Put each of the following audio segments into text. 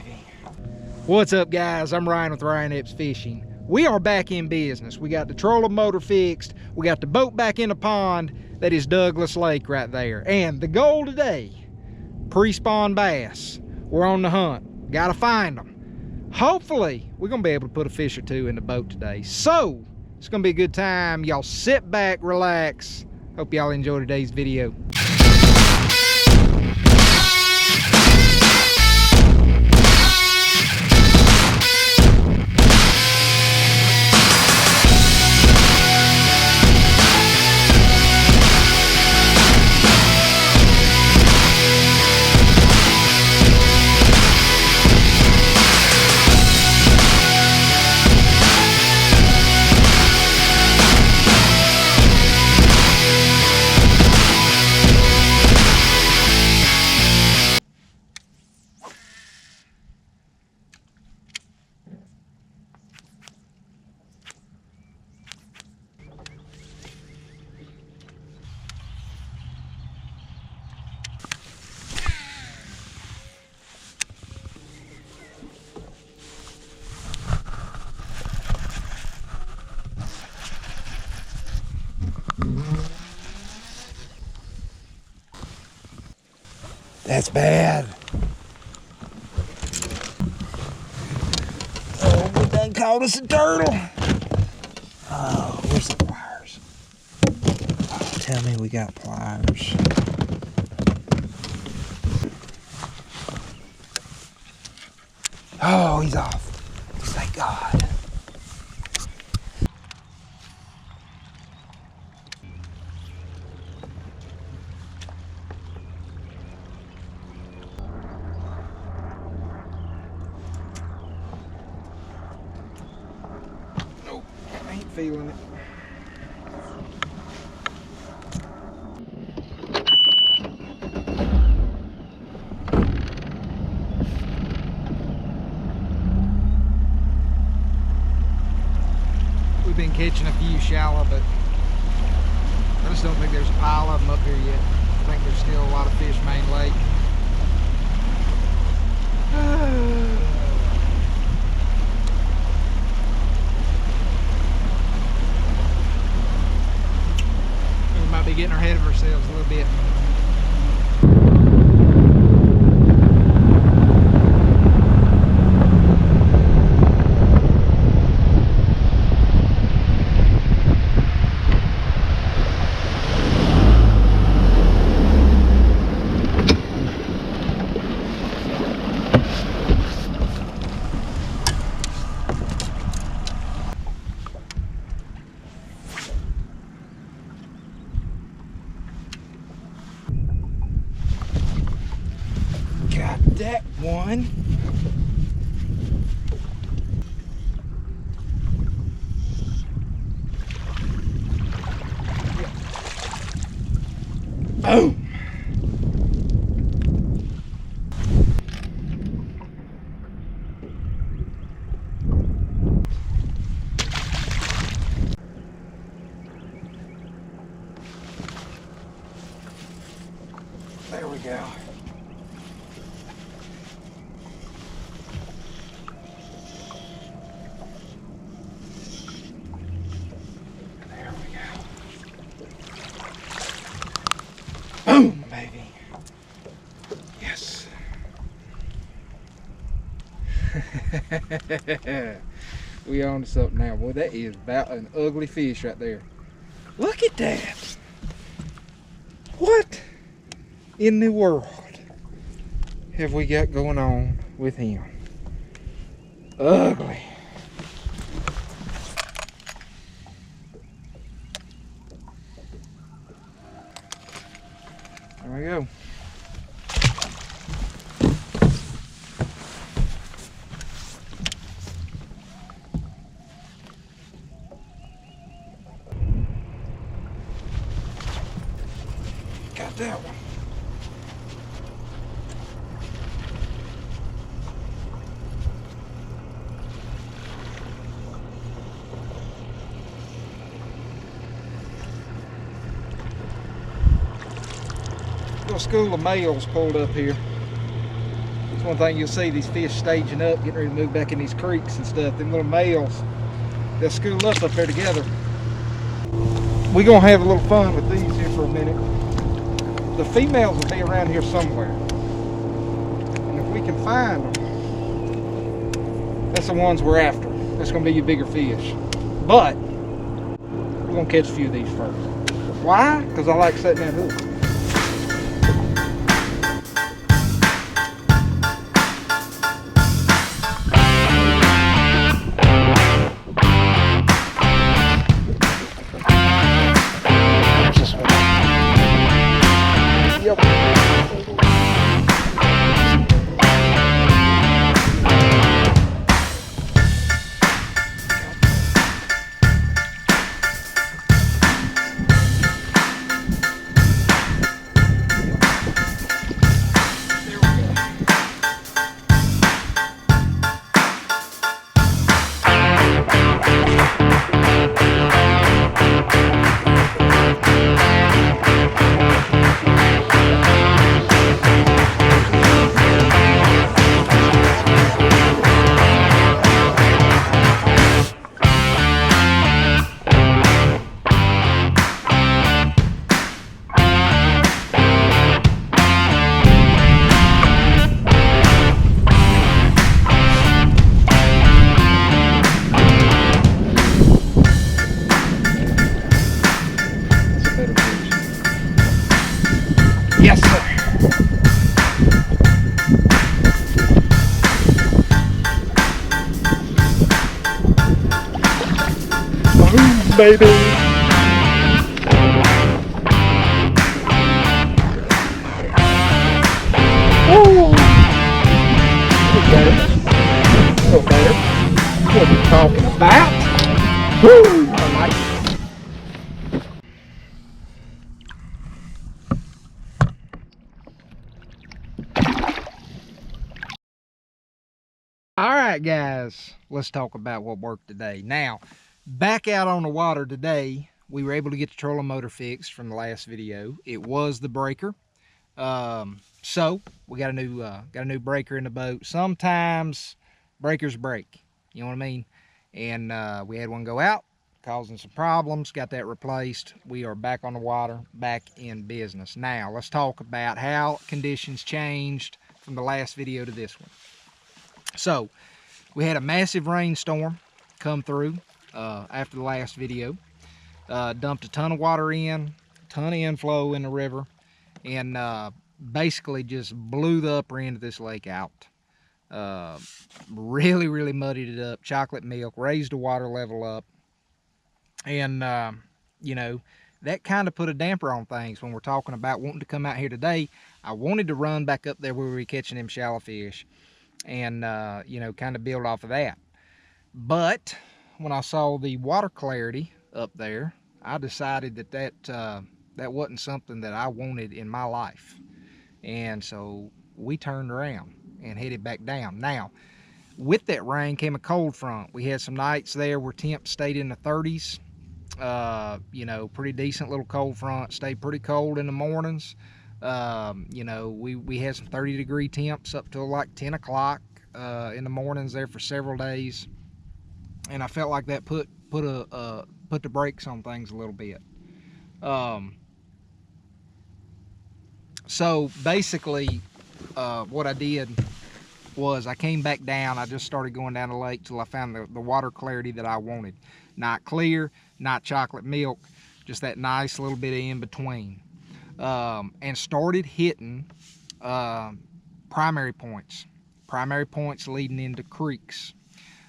baby. What's up, guys? I'm Ryan with Ryan Epps Fishing. We are back in business. We got the trolling motor fixed. We got the boat back in the pond. That is Douglas Lake right there. And the goal today, pre-spawn bass. We're on the hunt. Gotta find them. Hopefully, we're gonna be able to put a fish or two in the boat today. So, it's gonna be a good time. Y'all sit back, relax. Hope y'all enjoy today's video. That's bad. Oh, we done caught us a turtle. Oh, where's the pliers? Oh, tell me we got pliers. Oh, he's off. Thank God. Feeling it. We've been catching a few shallow, but I just don't think there's a pile of them up here yet. I think there's still a lot of fish main lake. Be getting ahead of ourselves a little bit. That one. Boom. There we go. Boom, baby. Yes. We on to something now. Boy, that is about an ugly fish right there. Look at that. What in the world have we got going on with him? Ugly. There we go. Got that one. Little school of males pulled up here. One thing you'll see, these fish staging up, getting ready to move back in these creeks and stuff. Them little males, they'll school up there together. We're gonna have a little fun with these here for a minute. The females will be around here somewhere. And if we can find them, that's the ones we're after. That's gonna be your bigger fish. But we're gonna catch a few of these first. Why? Because I like setting that hook. Yes, sir. Oh, baby. Oh. Okay. What are we talking about? Woo! I like it. All right, guys, let's talk about what worked today. Now, back out on the water today, we were able to get the trolling motor fixed from the last video. It was the breaker. So we got a new breaker in the boat. Sometimes breakers break, you know what I mean? And we had one go out, causing some problems. Got that replaced. We are back on the water, back in business. Now, let's talk about how conditions changed from the last video to this one. So we had a massive rainstorm come through after the last video. Dumped a ton of water in, ton of inflow in the river, and basically just blew the upper end of this lake out. Really muddied it up. Chocolate milk, raised the water level up, and you know, that kind of put a damper on things when we're talking about wanting to come out here today. I wanted to run back up there where we were catching them shallow fish, and you know, kind of build off of that. But when I saw the water clarity up there, I decided that wasn't something that I wanted in my life, and so we turned around and headed back down. Now, with that rain came a cold front. We had some nights there where temps stayed in the 30s. You know, pretty decent little cold front. Stayed pretty cold in the mornings. You know, we had some 30-degree temps up till like 10 o'clock in the mornings there for several days, and I felt like that put the brakes on things a little bit. So basically, what I did was I came back down. I just started going down the lake till I found the water clarity that I wanted. Not clear, not chocolate milk, just that nice little bit of in between. And started hitting primary points leading into creeks,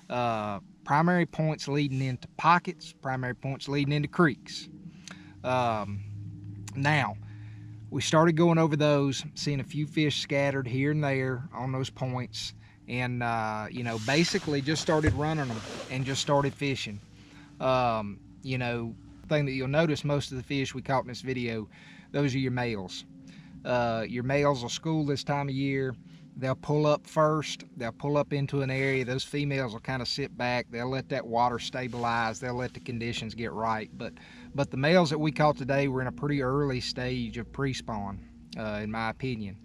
primary points leading into pockets, primary points leading into creeks. Now, we started going over those, seeing a few fish scattered here and there on those points, and you know, basically just started running them and just started fishing. You know, thing that you'll notice, most of the fish we caught in this video, those are your males. Your males will school this time of year. They'll pull up first. They'll pull up into an area. Those females will kind of sit back. They'll let that water stabilize. They'll let the conditions get right. But the males that we caught today were in a pretty early stage of pre-spawn, in my opinion.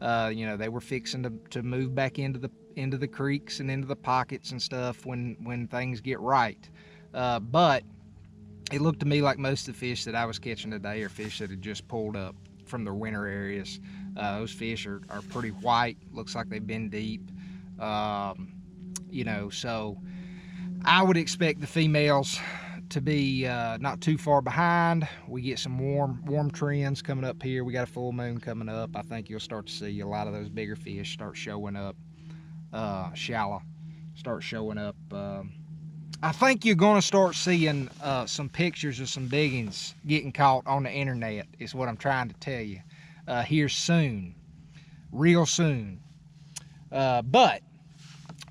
You know, they were fixing to move back into the creeks and into the pockets and stuff when things get right. But it looked to me like most of the fish that I was catching today are fish that had just pulled up from their winter areas. Those fish are pretty white. Looks like they've been deep. You know, so I would expect the females to be not too far behind. We get some warm trends coming up here. We got a full moon coming up. I think you'll start to see a lot of those bigger fish start showing up. Shallow start showing up. I think you're going to start seeing some pictures of some biggins getting caught on the internet, is what I'm trying to tell you, here soon, real soon. But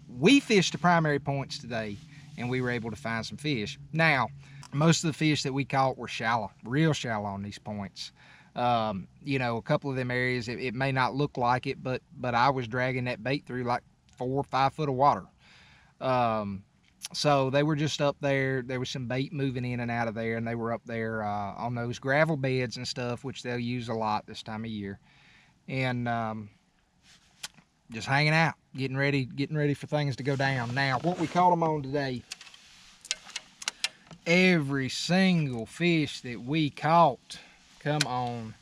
we fished the primary points today, and we were able to find some fish. Now, most of the fish that we caught were shallow, real shallow on these points. You know, a couple of them areas, it may not look like it, but I was dragging that bait through like 4 or 5 foot of water. So they were just up there. There was some bait moving in and out of there, and they were up there on those gravel beds and stuff, which they'll use a lot this time of year. And just hanging out, getting ready for things to go down. Now, what we caught them on today, every single fish that we caught come on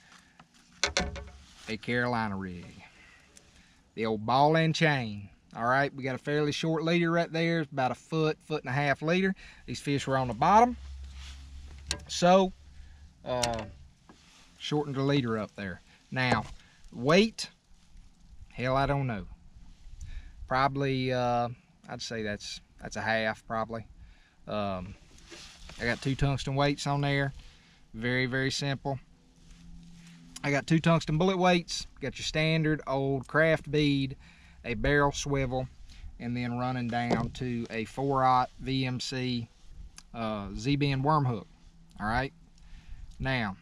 a Carolina rig, the old ball and chain. All right, we got a fairly short leader right there. It's about a foot and a half leader. These fish were on the bottom, so shortened the leader up there. Now, weight, hell, I don't know. Probably, I'd say that's a half probably. I got 2 tungsten weights on there. Very, very simple. I got 2 tungsten bullet weights. Got your standard old craft bead, a barrel swivel, and then running down to a 4/0 VMC Z-bend worm hook. All right. Now,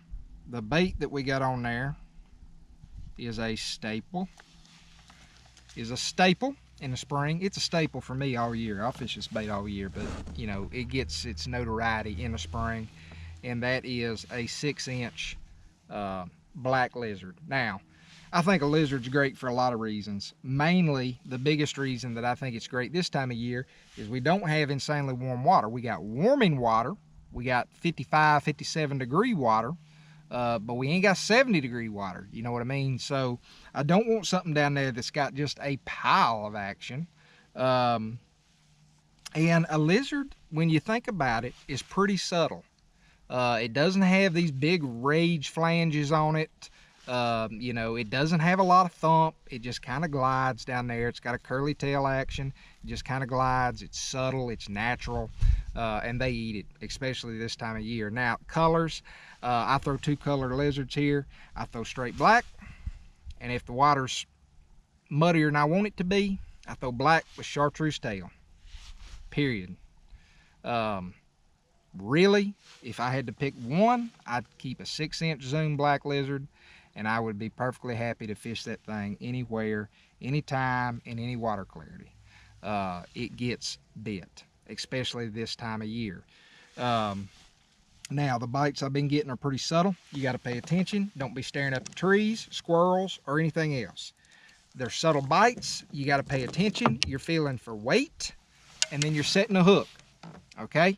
the bait that we got on there is a staple. In the spring. It's a staple for me all year. I'll fish this bait all year, but you know, it gets its notoriety in the spring, and that is a 6-inch black lizard. Now, I think a lizard's great for a lot of reasons. Mainly, the biggest reason that I think it's great this time of year is we don't have insanely warm water. We got warming water. We got 55, 57 degree water, but we ain't got 70 degree water. You know what I mean? So I don't want something down there that's got just a pile of action. And a lizard, when you think about it, is pretty subtle. It doesn't have these big rage flanges on it. You know, it doesn't have a lot of thump. It just kind of glides down there. It's got a curly tail action. It just kind of glides. It's subtle. It's natural. And they eat it, especially this time of year. Now, colors, I throw 2 color lizards here. I throw straight black. And if the water's muddier than I want it to be, I throw black with chartreuse tail. Period. Really, if I had to pick one, I'd keep a 6-inch zoom black lizard, and I would be perfectly happy to fish that thing anywhere, anytime, in any water clarity. It gets bit, especially this time of year. Now, the bites I've been getting are pretty subtle. You got to pay attention. Don't be staring up at trees, squirrels, or anything else. They're subtle bites. You got to pay attention. You're feeling for weight, and then you're setting a hook, okay?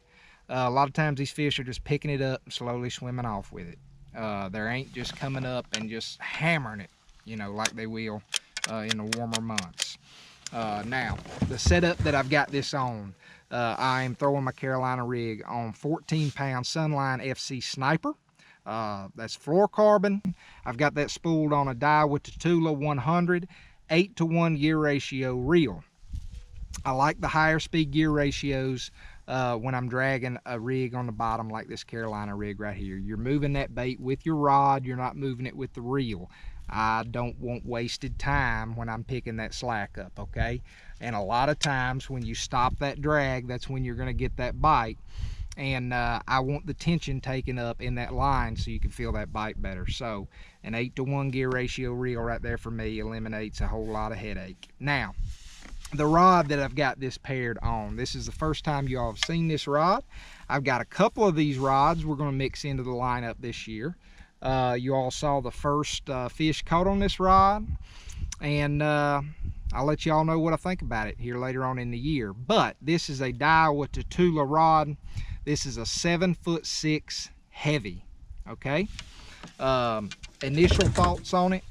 A lot of times these fish are just picking it up and slowly swimming off with it. They ain't just coming up and just hammering it, you know, like they will in the warmer months. Now, the setup that I've got this on, I am throwing my Carolina rig on 14-pound Sunline FC Sniper. That's fluorocarbon. I've got that spooled on a Diawa Tatula 100, 8-to-1 gear ratio reel. I like the higher speed gear ratios when I'm dragging a rig on the bottom like this Carolina rig right here. You're moving that bait with your rod. You're not moving it with the reel. I don't want wasted time when I'm picking that slack up, okay? And a lot of times when you stop that drag, that's when you're going to get that bite. And I want the tension taken up in that line so you can feel that bite better. So an 8-to-1 gear ratio reel right there for me eliminates a whole lot of headache. Now, the rod that I've got this paired on, this is the first time you all have seen this rod. I've got a couple of these rods we're going to mix into the lineup this year. You all saw the first fish caught on this rod. and I'll let y'all know what I think about it here later on in the year. But this is a Diawa Tatula rod. This is a 7'6" heavy. Okay. Initial thoughts on it.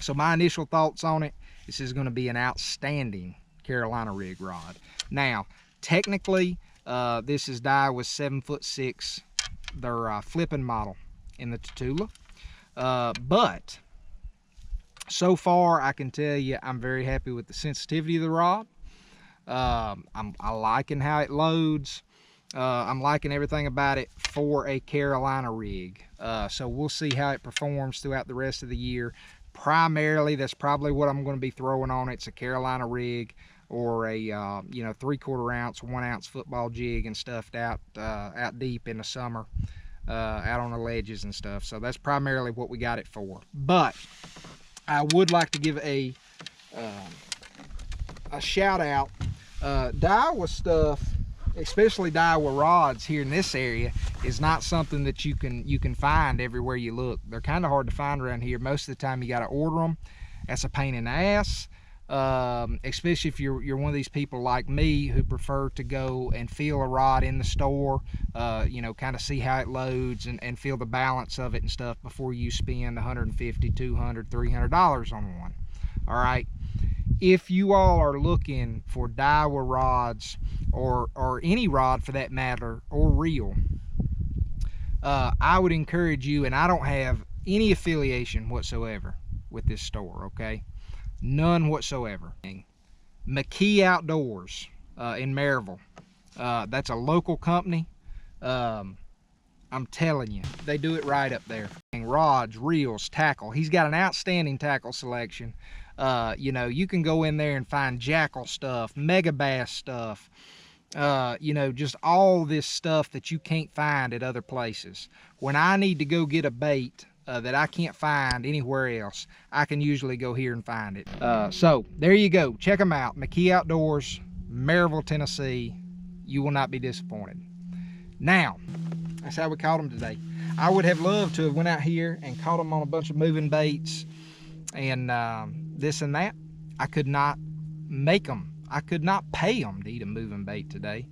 So my initial thoughts on it, this is going to be an outstanding Carolina rig rod. Now, technically, this is Daiwa's 7'6", their flipping model in the Tatula. But so far, I can tell you I'm very happy with the sensitivity of the rod. I'm liking how it loads. I'm liking everything about it for a Carolina rig. So we'll see how it performs throughout the rest of the year. Primarily, that's probably what I'm going to be throwing on it. It's a Carolina rig, or a you know, 3/4 ounce, 1 ounce football jig and stuffed out deep in the summer, out on the ledges and stuff. So that's primarily what we got it for. But I would like to give a shout out. Daiwa stuff, especially Daiwa rods here in this area, is not something that you can find everywhere you look. They're kind of hard to find around here. Most of the time you got to order them. That's a pain in the ass, especially if you're one of these people like me who prefer to go and feel a rod in the store, you know, kind of see how it loads and feel the balance of it and stuff before you spend $150, $200, $300 on one. All right. If you all are looking for Daiwa rods, or any rod for that matter, or reel, I would encourage you, and I don't have any affiliation whatsoever with this store, okay? None whatsoever. McKee Outdoors in Maryville. That's a local company. I'm telling you, they do it right up there. Rods, reels, tackle. He's got an outstanding tackle selection. You know, you can go in there and find jackal stuff, mega bass stuff, you know, just all this stuff that you can't find at other places. When I need to go get a bait that I can't find anywhere else, I can usually go here and find it. So there you go. Check them out. McKee Outdoors, Maryville, Tennessee. You will not be disappointed. Now, that's how we caught them today. I would have loved to have went out here and caught them on a bunch of moving baits and this and that. I could not make them. I could not pay them to eat a moving bait today.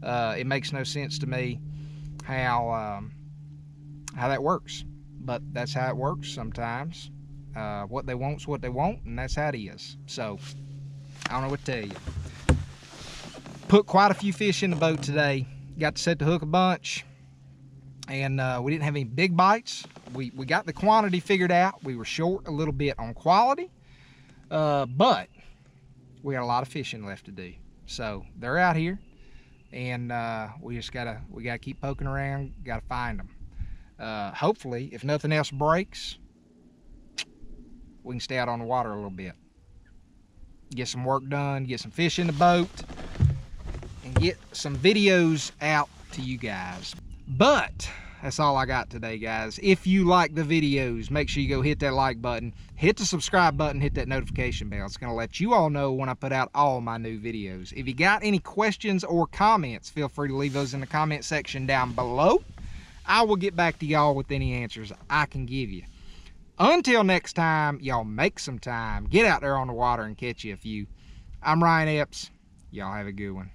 It makes no sense to me how that works, but that's how it works sometimes. What they want's what they want, and that's how it is. So I don't know what to tell you. Put quite a few fish in the boat today. Got to set the hook a bunch, and we didn't have any big bites. We got the quantity figured out. We were short a little bit on quality, but we got a lot of fishing left to do. So they're out here, and we gotta keep poking around. Gotta find them. Hopefully, if nothing else breaks, we can stay out on the water a little bit, get some work done, get some fish in the boat, and get some videos out to you guys. But that's all I got today, guys. If you like the videos, make sure you go hit that like button, hit the subscribe button, hit that notification bell. It's going to let you all know when I put out all my new videos. If you got any questions or comments, feel free to leave those in the comment section down below. I will get back to y'all with any answers I can give you. Until next time, y'all make some time, get out there on the water and catch you a few. I'm Ryan Epps. Y'all have a good one.